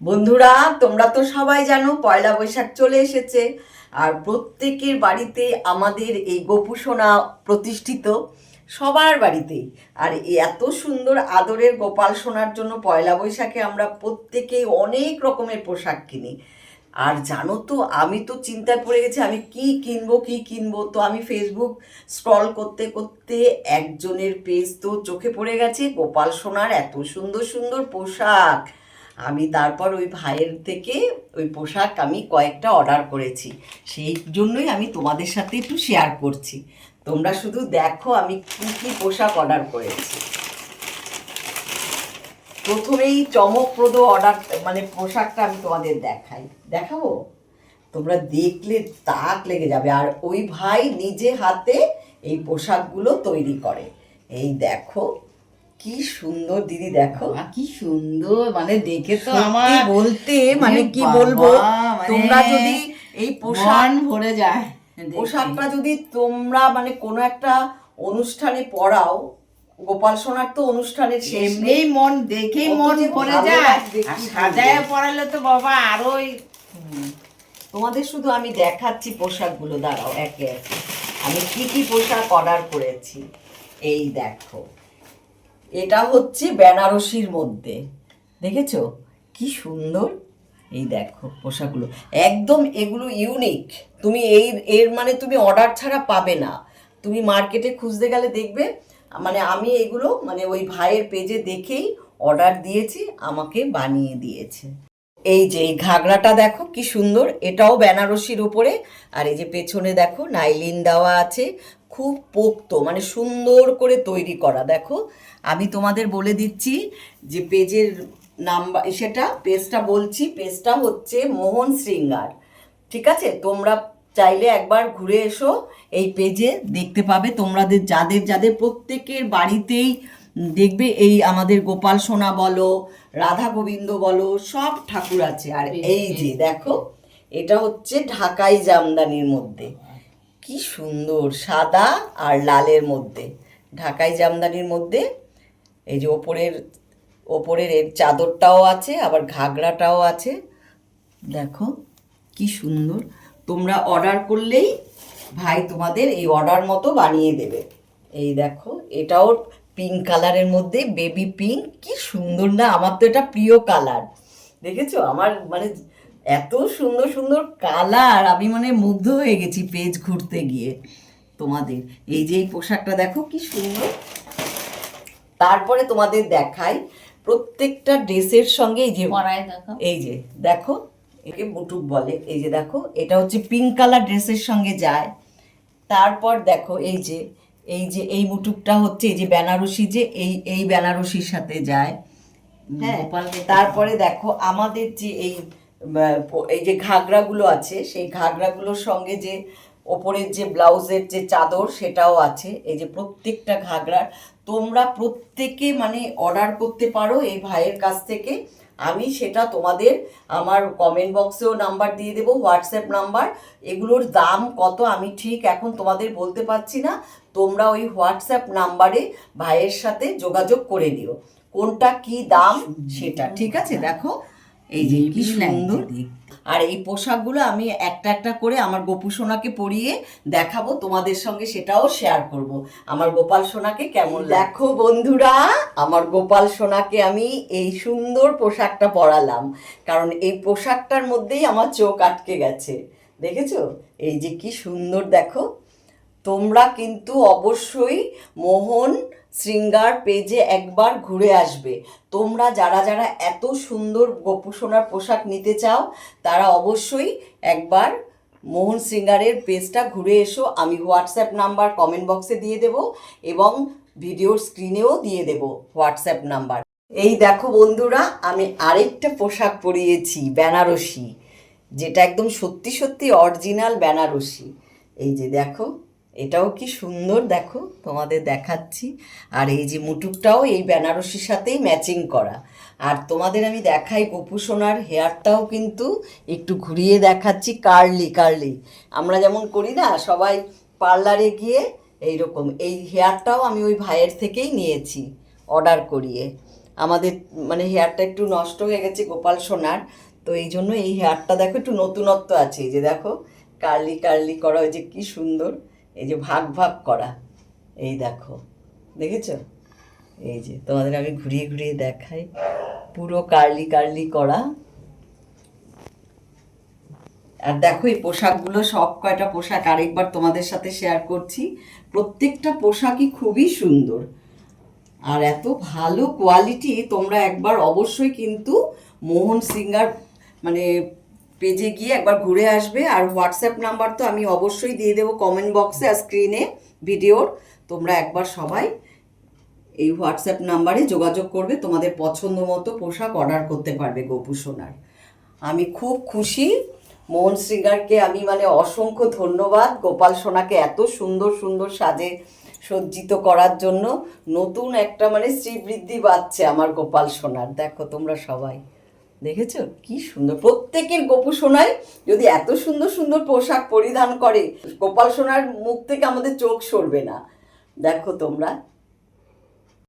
বন্ধুরা, তোমরা তো সবাই জানো পয়লা বৈশাখ চলে এসেছে। আর প্রত্যেকের বাড়িতে আমাদের এই গোপু সোনা প্রতিষ্ঠিত, সবার বাড়িতেই। আর এত সুন্দর আদরের গোপাল সোনার জন্য পয়লা বৈশাখে আমরা প্রত্যেকেই অনেক রকমের পোশাক কিনি। আর জানো তো, আমি তো চিন্তায় পড়ে গেছি আমি কি কিনবো। তো আমি ফেসবুক স্ক্রল করতে করতে একজনের পেজ তো চোখে পড়ে গেছে গোপাল সোনার এত সুন্দর সুন্দর পোশাক। আমি তারপর ওই ভাইয়ের থেকে ওই পোশাক আমি কয়েকটা অর্ডার করেছি। সেই জন্যই আমি তোমাদের সাথে একটু শেয়ার করছি। তোমরা শুধু দেখো আমি কী কী পোশাক অর্ডার করেছি। প্রথমেই চমকপ্রদ অর্ডার মানে পোশাকটা আমি তোমাদের দেখাবো। তোমরা দেখলে তাক লেগে যাবে। আর ওই ভাই নিজে হাতে এই পোশাকগুলো তৈরি করে। এই দেখো কি সুন্দর দিদি, দেখো কি সুন্দর, মানে দেখে তো সত্যি আমার বলতে মানে কি বলবো, তোমরা যদি এই পোশাক ভরে যায়। পোশাকটা যদি তোমরা মানে কোনো একটা অনুষ্ঠানে পরাও, গোপাল সোনার তো অনুষ্ঠানের শেষ নেই। এমনিই মন দেখেই কত মন যে ভরে ভালো যায়, লাগবে, আর কি সাজায় বলবো। পরালে তো বাবা আরোই। তোমাদের শুধু আমি দেখাচ্ছি পোশাকগুলো, দাঁড়াও একে একে আমি কি কি পোশাক অর্ডার করেছি। এই দেখো, এটা হচ্ছে বেনারসির মধ্যে, দেখেছো কি সুন্দর। এই দেখো পোশাকগুলো একদম এগুলো ইউনিক। তুমি এর মানে তুমি অর্ডার ছাড়া পাবে না। তুমি মার্কেটে খুঁজতে গেলে দেখবে। মানে আমি এগুলো মানে ওই ভাইয়ের পেজে দেখেই অর্ডার দিয়েছি, আমাকে বানিয়ে দিয়েছে। এই যে এই ঘাগরাটা দেখো কি সুন্দর, এটাও বেনারসির উপরে। আর এই যে পেছনে দেখো নাইলিন দেওয়া আছে, খুব পোক্ত মানে সুন্দর করে তৈরি করা। দেখো আমি তোমাদের বলে দিচ্ছি যে পেজের নাম্বার, সেটা পেজটা বলছি, পেজটা হচ্ছে মোহন শৃঙ্গার। ঠিক আছে, তোমরা চাইলে একবার ঘুরে এসো, এই পেজে দেখতে পাবে। তোমাদের যাদের যাদের প্রত্যেকের বাড়িতেই দেখবে এই আমাদের গোপাল সোনা বলো, রাধা গোবিন্দ বলো, সব ঠাকুর আছে। আর এই যে দেখো, এটা হচ্ছে ঢাকাই জামদানির মধ্যে, কি সুন্দর সাদা আর লালের মধ্যে, ঢাকাই জামদানির মধ্যে। এই যে ওপরের এর চাদরটাও আছে, আবার ঘাগরাটাও আছে। দেখো কি সুন্দর। তোমরা অর্ডার করলেই ভাই তোমাদের এই অর্ডার মতো বানিয়ে দেবে। এই দেখো এটাও পিঙ্ক কালারের মধ্যে, বেবি পিঙ্ক, কি সুন্দর না, আমার তো এটা প্রিয় কালার। দেখেছো আমার মানে এত সুন্দর সুন্দর কালার, আমি মানে মুগ্ধ হয়ে গেছি পেজ ঘুরতে গিয়ে। তোমাদের এই যে এই পোশাকটা দেখো কি সুন্দর। তারপরে তোমাদের দেখাই প্রত্যেকটা ড্রেসের সঙ্গে এই যে এই যে দেখো, একে মুটুক বলে। এই যে দেখো এটা হচ্ছে পিঙ্ক কালার ড্রেসের সঙ্গে যায়। তারপর দেখো এই মুটুকটা হচ্ছে এই যে বেনারসি, যে এই বেনারসির সাথে যায়। হ্যাঁ, তারপরে দেখো আমাদের যে এই যে ঘাগরাগুলো আছে, সেই ঘাগরাগুলোর সঙ্গে যে ওপরের যে ব্লাউজের যে চাদর সেটাও আছে। এই যে প্রত্যেকটা ঘাগরার তোমরা প্রত্যেকে মানে অর্ডার করতে পারো এই ভাইয়ের কাছ থেকে। আমি সেটা তোমাদের আমার কমেন্ট বক্সেও নাম্বার দিয়ে দেবো, হোয়াটসঅ্যাপ নাম্বার। এগুলোর দাম কত আমি ঠিক এখন তোমাদের বলতে পারছি না। তোমরা ওই হোয়াটসঅ্যাপ নাম্বারে ভাইয়ের সাথে যোগাযোগ করে নিও কোনটা কি দাম সেটা। ঠিক আছে, দেখো এই যে কি সুন্দর। আর এই পোশাকগুলো আমি একটা একটা করে আমার গোপু সোনাকে পরিয়ে দেখাবো তোমাদের সঙ্গে, সেটাও শেয়ার করব আমার গোপাল সোনাকে কেমন। দেখো বন্ধুরা, আমার গোপাল সোনাকে আমি এই সুন্দর পোশাকটা পরালাম, কারণ এই পোশাকটার মধ্যেই আমার চোখ আটকে গেছে। দেখেছো এই যে কি সুন্দর, দেখো। তোমরা কিন্তু অবশ্যই মোহন শৃঙ্গার পেজে একবার ঘুরে আসবে। তোমরা যারা যারা এত সুন্দর গোপু সোনার পোশাক নিতে চাও, তারা অবশ্যই একবার মোহন শৃঙ্গারের পেজটা ঘুরে এসো। আমি হোয়াটসঅ্যাপ নাম্বার কমেন্ট বক্সে দিয়ে দেব এবং ভিডিওর স্ক্রিনেও দিয়ে দেব হোয়াটসঅ্যাপ নাম্বার। এই দেখো বন্ধুরা, আমি আরেকটা পোশাক পরিয়েছি বেনারসি, যেটা একদম সত্যি সত্যি অরিজিনাল বেনারসি। এই যে দেখো, এটাও কি সুন্দর, দেখো তোমাদের দেখাচ্ছি। আর এই যে মুটুকটাও এই বেনারসির সাথেই ম্যাচিং করা। আর তোমাদের আমি দেখাই গোপু সোনার হেয়ারটাও কিন্তু একটু ঘুরিয়ে দেখাচ্ছি, কার্লি কার্লি। আমরা যেমন করি না সবাই পার্লারে গিয়ে, এইরকম এই হেয়ারটাও আমি ওই ভাইয়ের থেকেই নিয়েছি অর্ডার করিয়ে। আমাদের মানে হেয়ারটা একটু নষ্ট হয়ে গেছে গোপাল সোনার, তো এই জন্য এই হেয়ারটা দেখো একটু নতুনত্ব আছে। এই যে দেখো কার্লি কার্লি করা, ওই যে কি সুন্দর, এই যে ভাগ ভাগ করা, এই দেখো দেখেছো? এই যে তোমাদের আমি ঘুরিয়ে ঘুরিয়ে দেখাই, পুরো কার্লি কার্লি করা। আর দেখো এই পোশাকগুলো, সব কয়টা পোশাক আরেকবার তোমাদের সাথে শেয়ার করছি। প্রত্যেকটা পোশাকই খুবই সুন্দর আর এত ভালো কোয়ালিটি। তোমরা একবার অবশ্যই কিন্তু মোহন সিঙ্গার মানে পেজে গিয়ে একবার ঘুরে আসবে। আর হোয়াটসঅ্যাপ নাম্বার তো আমি অবশ্যই দিয়ে দেবো কমেন্ট বক্সে আর স্ক্রিনে ভিডিওর। তোমরা একবার সবাই এই হোয়াটসঅ্যাপ নাম্বারে যোগাযোগ করবে, তোমাদের পছন্দ মতো পোশাক অর্ডার করতে পারবে গোপু সোনার। আমি খুব খুশি, মোহন সিঙ্গারকে আমি মানে অসংখ্য ধন্যবাদ গোপাল সোনাকে এত সুন্দর সুন্দর সাজে সজ্জিত করার জন্য। নতুন একটা মানে শ্রীবৃদ্ধি পাচ্ছে আমার গোপাল সোনার। দেখো তোমরা সবাই দেখেছো কি সুন্দর, প্রত্যেকের গোপু সোনাই যদি এত সুন্দর সুন্দর পোশাক পরিধান করে, গোপাল সোনার মুখ থেকে আমাদের চোখ সরবে না। দেখো তোমরা